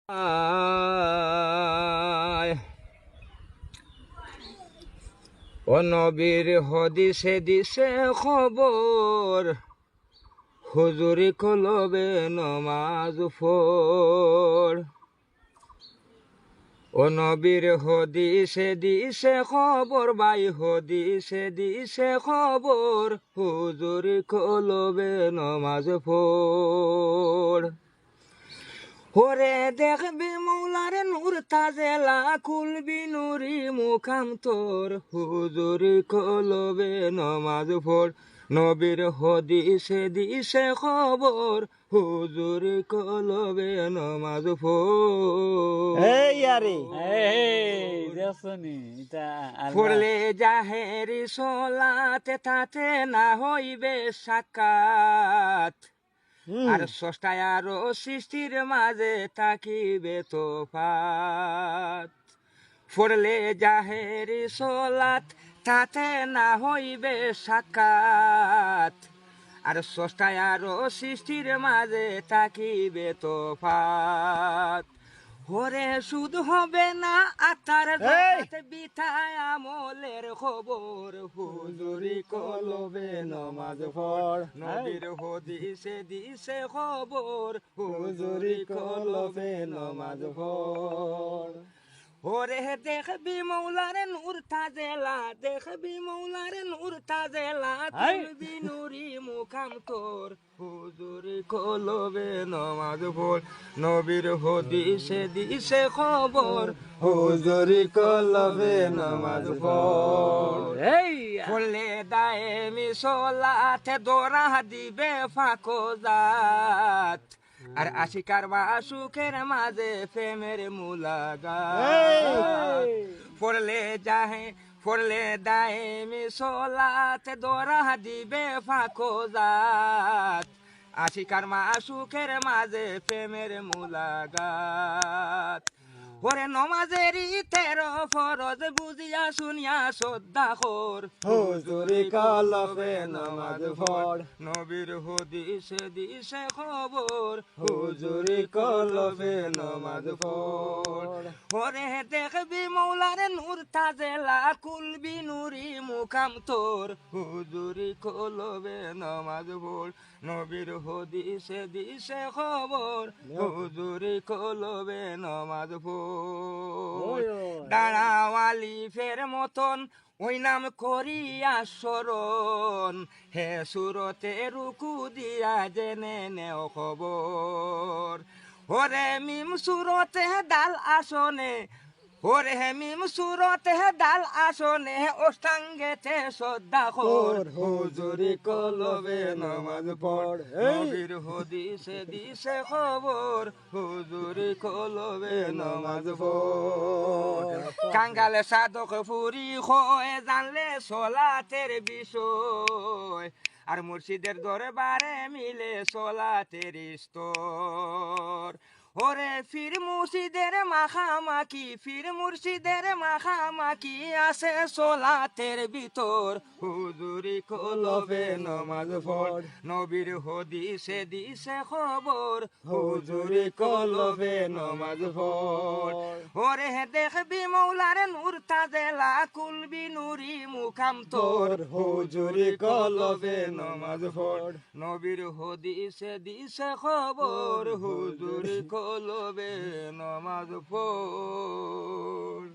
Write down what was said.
ও নবীর হদিসে দিছে খবর, হুজুরি কলবে নমাজ পড়। ও নবীর হদিসে দিছে খবর, ভাই হদিসে দিছে খবর, হুজুরি কলবে নমাজ পড়। ওরে দেখবি মৌলার নূর তাজেলা, খুলবি নুরি মুখাম তোর, হুজুরি কলবে নমাজ পড়। নবীর হদিসে দিছে খবর, হুজুরি কলবে নমাজ পড়। পড়লে জাহেরি সলাতে তাতে না হইবে সাকাত, আর স্রষ্টায় আরো সৃষ্টির মাঝে থাকিবে তোফাত। পড়লে জাহেরি সলাত তাতে না হইবে সাকাত, আর স্রষ্টায় আরো সৃষ্টির মাঝে থাকিবে তোফাত। ওরে সুদ হবে না আতার বিথায় আমলের খবর, হুজুরি কলবে নমাজ পড়। নবীর হদিসে দিছে খবর, হুজুরি কলবে নমাজ পড়। ওরে দেখবি মৌলার নূর তাজেলা, দেখবি মৌলার নূর তাজেলা, তুলবি নুরি মুখাম তোর, হুজুরি কলবে নমাজ পড়। নবীর হদিসে দিছে খবর, হুজুরি কলবে নমাজ পড়। পড়লে দায়েমি সলাতে দোরা দিবে ফাঁকজাত, আর আশিকার বা সুখের মাঝে প্রেমের মুলাকাত। পড়লে দায়েমি সলাতে দোরা দিবে ফাঁকজাত, আশিকার মা সুখের মাঝে প্রেমের মুলাকাত। ওরে নমাজেরই 13 ফরজ বুঝিয়া শুনিয়া শ্রদ্ধা কর, হুজুরি কলবে নমাজ পড়। নবীর হদিসে দিছে খবর, হুজুরি কলবে নমাজ পড়। ওরে দেখবি মৌলার নূর তাজেলা, কুলবি নুরি মুখাম তোর, হুজুরি কলবে নমাজ পড়। নবীর হদিসে দিছে খবর, হুজুরি কলবে নমাজ পড়। দাঁড়াওয়ালি ফের মতন ওই নাম করিয়া স্মরণ, হে সুরতে রুকু দিয়া জেনে নেও খবর। ওরে মিম সুরতে দাল আসনে, ওরে মিম সুরতে দাল আসনে, অষ্টাঙ্গেতে শ্রদ্ধা কর, হুজুরি কলবে নমাজ পড়। নবীর হদিসে দিছে খবর, হুজুরি কলবে নমাজ পড়। কাঙ্গালে সাধক ফুরি হয়ে জানলে সলাতের বিষয়, আর মুর্শিদের দরবারে মিলে সলাতের স্তর। ওরে ফির মুর্শিদের মাখামাখি, ফির মুর্শিদের মাখামাখি আছে সলাতের ভিতর, হুজুরি কলবে নমাজ পড়। নবীর হদিসে দিছে খবর, হুজুরি কলবে নমাজ পড়। ওরে দেখবি মৌলার নূর তাজেলা, কুলবি নুরি মুখাম তোর, হুজুরি কলবে নমাজ পড়। নবীর হদিসে দিছে খবর, হুজুরি কলবে নমাজ পড়।